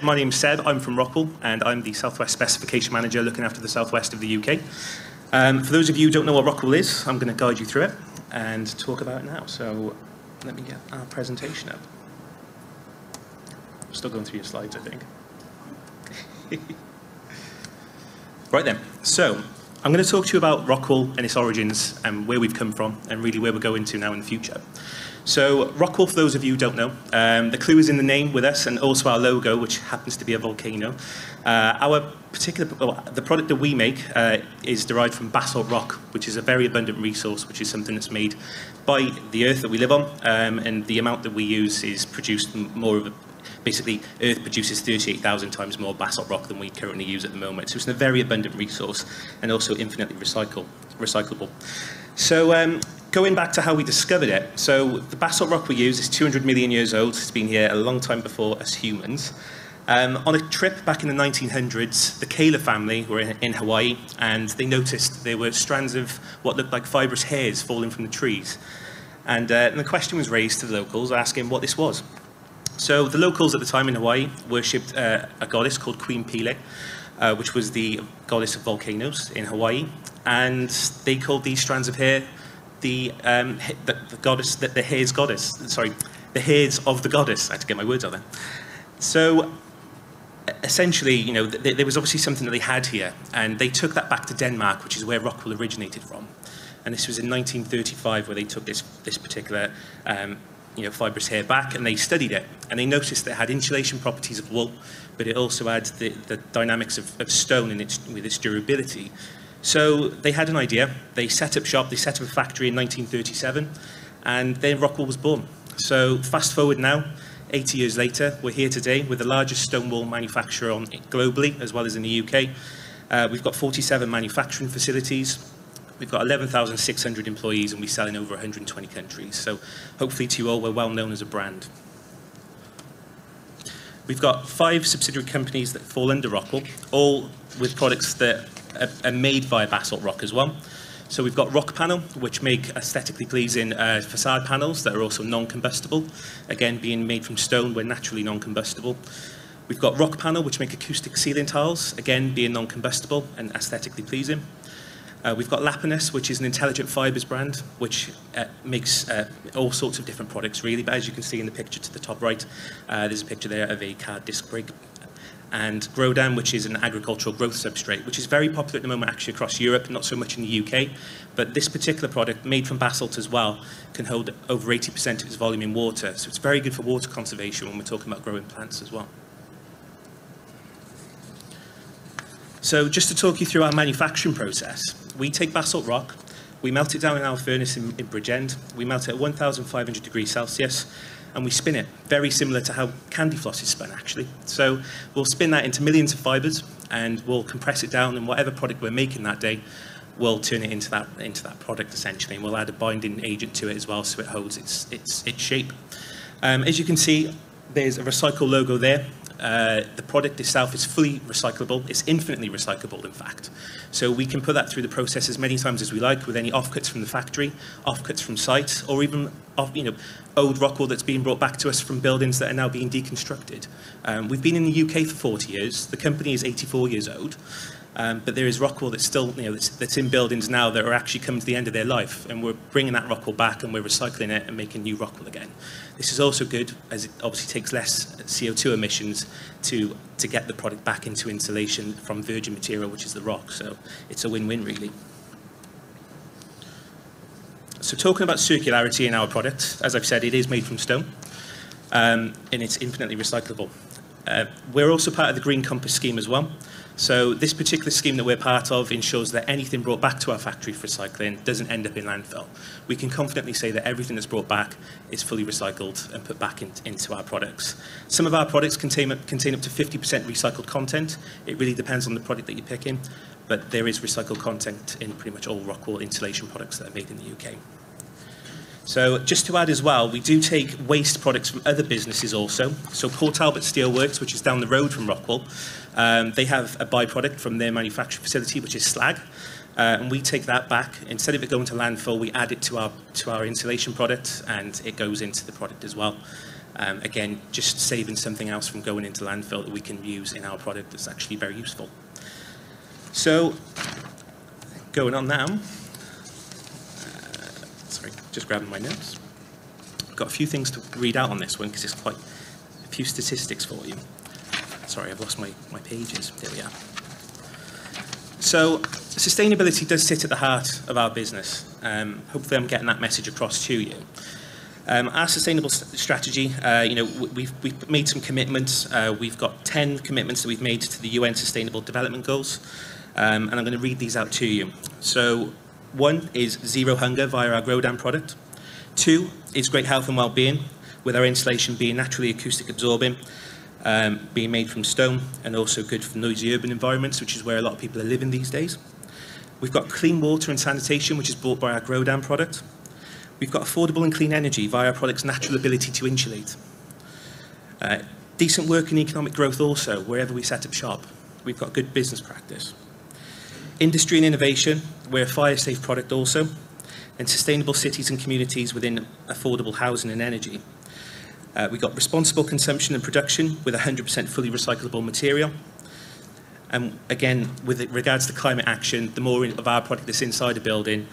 My name's Seb, I'm from Rockwool, and I'm the Southwest Specification Manager looking after the southwest of the UK. For those of you who don't know what Rockwool is, I'm going to guide you through it and talk about it now. So let me get our presentation up. I'm still going through your slides, I think. Right then, so I'm going to talk to you about Rockwool and its origins and where we've come from and really where we're going to now in the future. So Rockwool, for those of you who don't know, the clue is in the name with us and also our logo, which happens to be a volcano. The product that we make is derived from basalt rock, which is a very abundant resource, which is something that's made by the earth that we live on, and the amount that we use is produced more of a, basically, Earth produces 38,000 times more basalt rock than we currently use at the moment. So it's a very abundant resource and also infinitely recyclable. So going back to how we discovered it, so the basalt rock we use is 200 million years old. It's been here a long time before us humans. On a trip back in the 1900s, the Kayla family were in Hawaii, and they noticed there were strands of what looked like fibrous hairs falling from the trees. And the question was raised to the locals, asking what this was. So the locals at the time in Hawaii worshipped a goddess called Queen Pele, which was the goddess of volcanoes in Hawaii, and they called these strands of hair the goddess, the hairs goddess. Sorry, the hairs of the goddess. I had to get my words out there. So essentially, you know, there was obviously something that they had here, and they took that back to Denmark, which is where Rockwool originated from. And this was in 1935 where they took this particular fibrous hair back, and they studied it, and they noticed that it had insulation properties of wool, but it also had the dynamics of stone with its durability. So they had an idea. They set up shop. They set up a factory in 1937, and then Rockwool was born. So fast forward now, 80 years later, we're here today with the largest stone wool manufacturer globally, as well as in the UK. We've got 47 manufacturing facilities. We've got 11,600 employees, and we sell in over 120 countries. So hopefully to you all, we're well known as a brand. We've got 5 subsidiary companies that fall under Rockwool, all with products that are made via basalt rock as well. So we've got Rock Panel, which make aesthetically pleasing facade panels that are also non-combustible. Again, being made from stone, we're naturally non-combustible. We've got Rock Panel, which make acoustic ceiling tiles, again, being non-combustible and aesthetically pleasing. We've got Lapinus, which is an intelligent fibres brand, which makes all sorts of different products, really. But as you can see in the picture to the top right, there's a picture there of a card disc brake. And Grodan, which is an agricultural growth substrate, which is very popular at the moment actually across Europe, not so much in the UK. But this particular product, made from basalt as well, can hold over 80% of its volume in water. So it's very good for water conservation when we're talking about growing plants as well. So just to talk you through our manufacturing process, we take basalt rock, we melt it down in our furnace in Bridgend, we melt it at 1,500 degrees Celsius, and we spin it, very similar to how candy floss is spun, actually. So we'll spin that into millions of fibres, and we'll compress it down, and whatever product we're making that day, we'll turn it into that product, essentially, and we'll add a binding agent to it as well, so it holds its shape. As you can see, there's a recycle logo there. The product itself is fully recyclable. It's infinitely recyclable, in fact. So we can put that through the process as many times as we like, with any offcuts from the factory, offcuts from site, or even old Rockwool that's being brought back to us from buildings that are now being deconstructed. We've been in the UK for 40 years. The company is 84 years old. But there is Rockwool that's still, that's in buildings now that are actually coming to the end of their life, and we're bringing that Rockwool back and we're recycling it and making new Rockwool again. This is also good, as it obviously takes less CO2 emissions to get the product back into insulation from virgin material, which is the rock. So it's a win-win, really. So talking about circularity in our product, as I've said, it is made from stone, and it's infinitely recyclable. We're also part of the Green Compass scheme as well. So this particular scheme that we're part of ensures that anything brought back to our factory for recycling doesn't end up in landfill. We can confidently say that everything that's brought back is fully recycled and put back into our products. Some of our products contain up to 50% recycled content. It really depends on the product that you're picking, but there is recycled content in pretty much all Rockwool insulation products that are made in the UK. So just to add as well, we do take waste products from other businesses also. So Port Talbot Steelworks, which is down the road from Rockwool, they have a byproduct from their manufacturing facility, which is slag. And we take that back. Instead of it going to landfill, we add it to our insulation product, and it goes into the product as well. Again, just saving something else from going into landfill that we can use in our product that's actually very useful. So, going on now, sorry, just grabbing my notes. I've got a few things to read out on this one because it's quite a few statistics for you. Sorry, I've lost my pages. There we are. So, sustainability does sit at the heart of our business. Hopefully I'm getting that message across to you. Our sustainable strategy, we've made some commitments. We've got 10 commitments that we've made to the UN Sustainable Development Goals. And I'm going to read these out to you. So, 1 is zero hunger via our Grodan product. 2 is great health and well-being, with our insulation being naturally acoustic absorbing, being made from stone, and also good for noisy urban environments, which is where a lot of people are living these days. We've got clean water and sanitation, which is bought by our Grodan product. We've got affordable and clean energy via our product's natural ability to insulate. Decent work and economic growth also, wherever we set up shop. We've got good business practice. Industry and innovation, we're a fire-safe product also. And sustainable cities and communities within affordable housing and energy. We've got responsible consumption and production with 100% fully recyclable material. And again, with regards to climate action, the more of our product that's inside a building,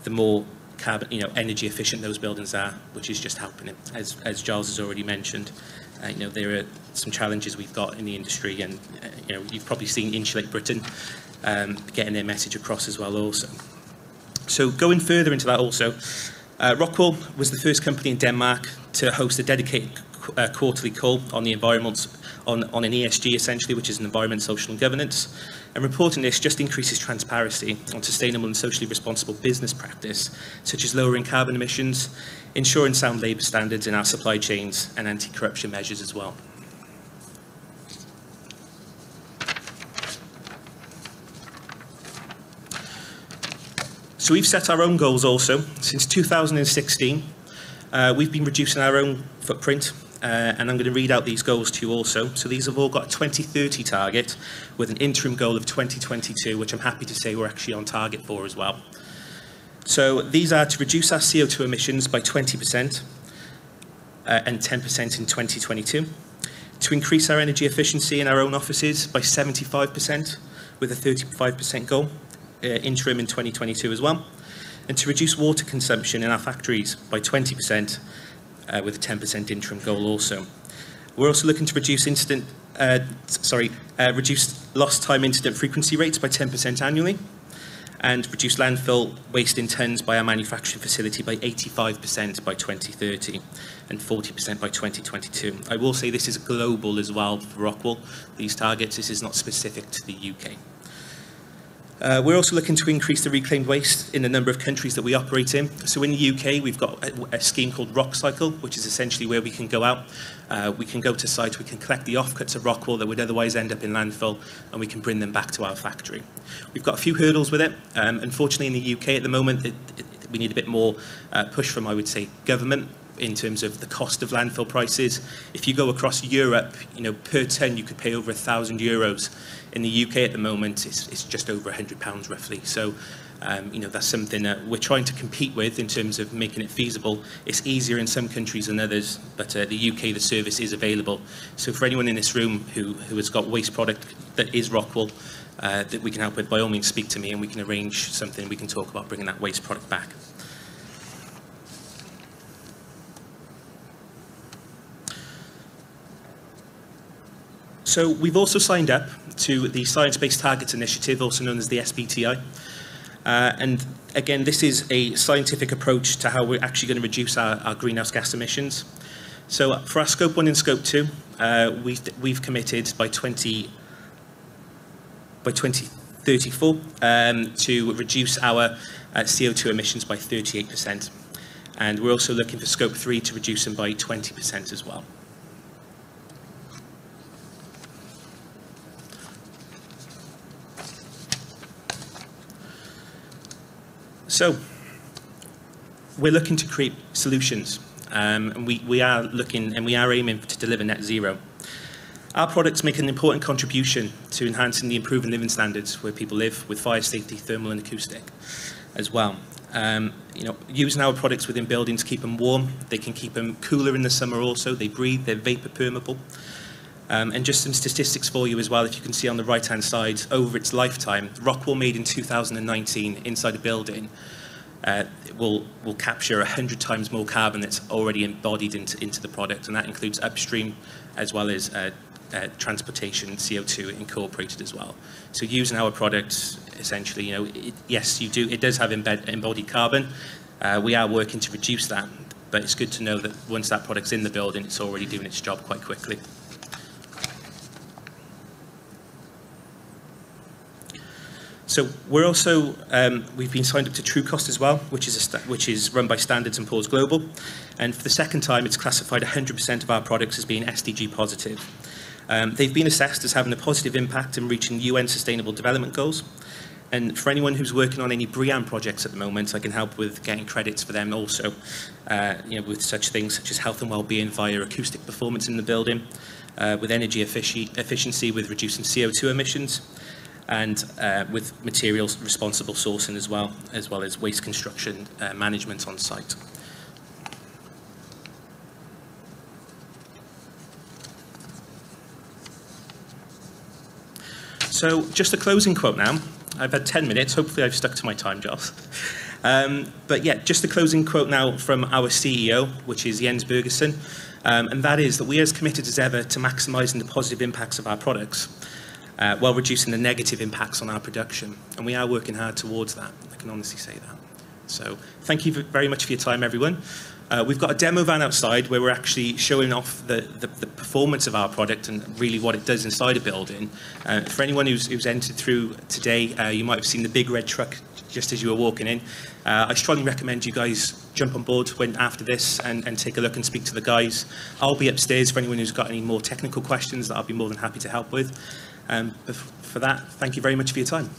the more carbon, energy efficient those buildings are, which is just helping it. As Giles has already mentioned, there are some challenges we've got in the industry, and you've probably seen Insulate Britain getting their message across as well also. So going further into that also, Rockwool was the first company in Denmark to host a dedicated quarterly call on the environment, on an ESG essentially, which is an environment, social and governance. And reporting this just increases transparency on sustainable and socially responsible business practice, such as lowering carbon emissions, ensuring sound labour standards in our supply chains, and anti-corruption measures as well. So we've set our own goals also. Since 2016, we've been reducing our own footprint, and I'm going to read out these goals to you also. So these have all got a 2030 target with an interim goal of 2022, which I'm happy to say we're actually on target for as well. So these are to reduce our CO2 emissions by 20% and 10% in 2022, to increase our energy efficiency in our own offices by 75% with a 35% goal, interim in 2022 as well, and to reduce water consumption in our factories by 20% with a 10% interim goal also. We're also looking to reduce reduce lost time incident frequency rates by 10% annually, and reduce landfill waste in tonnes by our manufacturing facility by 85% by 2030 and 40% by 2022. I will say this is global as well for Rockwool, these targets. This is not specific to the UK. We're also looking to increase the reclaimed waste in the number of countries that we operate in. So in the UK, we've got a scheme called Rock Cycle, which is essentially where we can go out, we can go to site, we can collect the offcuts of Rockwool that would otherwise end up in landfill, and we can bring them back to our factory. We've got a few hurdles with it. Unfortunately, in the UK at the moment, we need a bit more push from, I would say, government in terms of the cost of landfill prices. If you go across Europe, per tonne you could pay over €1,000. In the UK at the moment, it's just over £100 roughly. So, that's something that we're trying to compete with in terms of making it feasible. It's easier in some countries than others, but the UK, the service is available. So for anyone in this room who has got waste product that is Rockwool, that we can help with, by all means speak to me and we can arrange something. We can talk about bringing that waste product back. So we've also signed up to the Science-Based Targets Initiative, also known as the SBTI. And again, this is a scientific approach to how we're actually going to reduce our greenhouse gas emissions. So for our Scope 1 and Scope 2, we've committed by 2034 to reduce our CO2 emissions by 38%. And we're also looking for Scope 3 to reduce them by 20% as well. So, we're looking to create solutions, and we are looking and we are aiming to deliver net zero. Our products make an important contribution to enhancing the improving living standards where people live with fire safety, thermal and acoustic as well. using our products within buildings keep them warm. They can keep them cooler in the summer also. They breathe, they're vapor permeable. And just some statistics for you as well, if you can see on the right-hand side, over its lifetime, Rockwool made in 2019 inside a building will capture 100 times more carbon that's already embodied into the product, and that includes upstream as well as transportation CO2 incorporated as well. So using our products, essentially, yes, it does have embodied carbon. We are working to reduce that, but it's good to know that once that product's in the building, it's already doing its job quite quickly. So we're also, we've been signed up to TrueCost as well, which is run by Standards & Poor's Global. And for the second time, it's classified 100% of our products as being SDG positive. They've been assessed as having a positive impact in reaching UN Sustainable Development Goals. And for anyone who's working on any BREEAM projects at the moment, I can help with getting credits for them also, with such things such as health and well-being via acoustic performance in the building, with energy efficiency with reducing CO2 emissions, and with materials responsible sourcing as well as waste construction management on site. So just a closing quote now. I've had 10 minutes, hopefully I've stuck to my time, Joss. But yeah, just a closing quote now from our CEO, which is Jens Bergersen, and that is that we are as committed as ever to maximising the positive impacts of our products, while reducing the negative impacts on our production. And we are working hard towards that, I can honestly say that. So thank you very much for your time, everyone. We've got a demo van outside where we're actually showing off the performance of our product and really what it does inside a building. For anyone who's entered through today, you might have seen the big red truck just as you were walking in. I strongly recommend you guys jump on board after this and take a look and speak to the guys. I'll be upstairs for anyone who's got any more technical questions that I'll be more than happy to help with. But for that, thank you very much for your time.